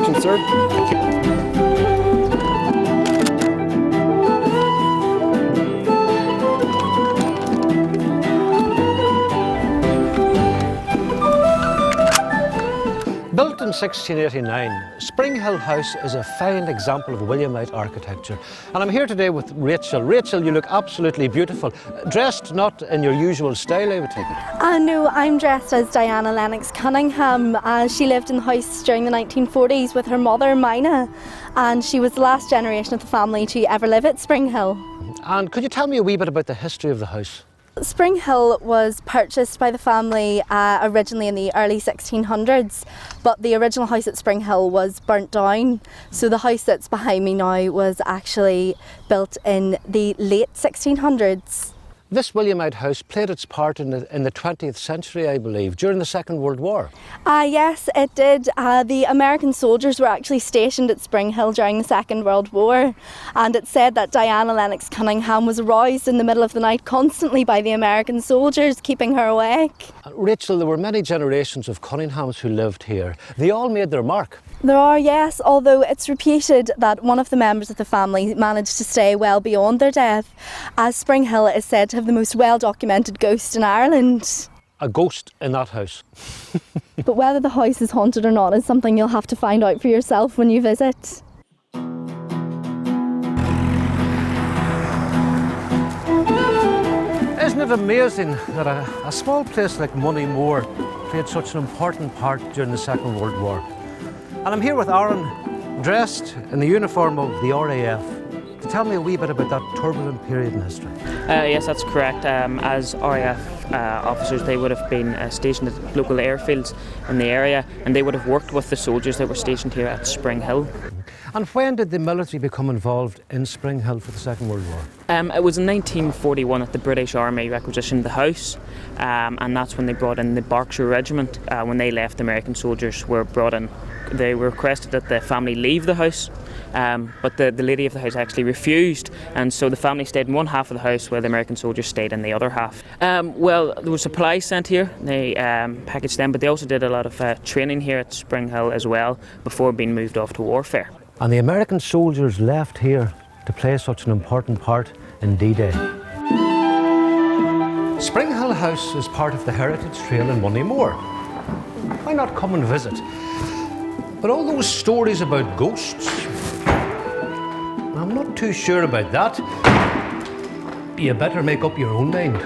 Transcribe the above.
directions, sir. Built in 1689, Springhill House is a fine example of Williamite architecture. And I'm here today with Rachel. Rachel, you look absolutely beautiful. Dressed not in your usual style, I would take it. No, I'm dressed as Diana Lenox-Conyngham. She lived in the house during the 1940s with her mother, Mina, and she was the last generation of the family to ever live at Springhill. And could you tell me a wee bit about the history of the house? Springhill was purchased by the family originally in the early 1600s, but the original house at Springhill was burnt down. So the house that's behind me now was actually built in the late 1600s. This Williamite house played its part in the 20th century, I believe, during the Second World War. Yes, it did. The American soldiers were actually stationed at Springhill during the Second World War, and it's said that Diana Lenox-Conyngham was aroused in the middle of the night constantly by the American soldiers, keeping her awake. Rachel, there were many generations of Cunninghams who lived here. They all made their mark. There are, yes, although it's reputed that one of the members of the family managed to stay well beyond their death, as Springhill is said to have the most well-documented ghost in Ireland. A ghost in that house. But whether the house is haunted or not is something you'll have to find out for yourself when you visit. Isn't it amazing that a small place like Moneymore played such an important part during the Second World War? And I'm here with Aaron, dressed in the uniform of the RAF, to tell me a wee bit about that turbulent period in history. Yes, that's correct. As RAF officers, they would have been stationed at local airfields in the area, and they would have worked with the soldiers that were stationed here at Springhill. And when did the military become involved in Springhill for the Second World War? It was in 1941 that the British Army requisitioned the house, and that's when they brought in the Berkshire Regiment. When they left, the American soldiers were brought in. They were requested that the family leave the house, but the lady of the house actually refused, and so the family stayed in one half of the house while the American soldiers stayed in the other half. Well, there were supplies sent here. They packaged them, but they also did a lot of training here at Springhill as well before being moved off to warfare. And the American soldiers left here to play such an important part in D-Day. Springhill House is part of the Heritage Trail in Moneymore. Why not come and visit? But all those stories about ghosts, I'm not too sure about that. You better make up your own mind.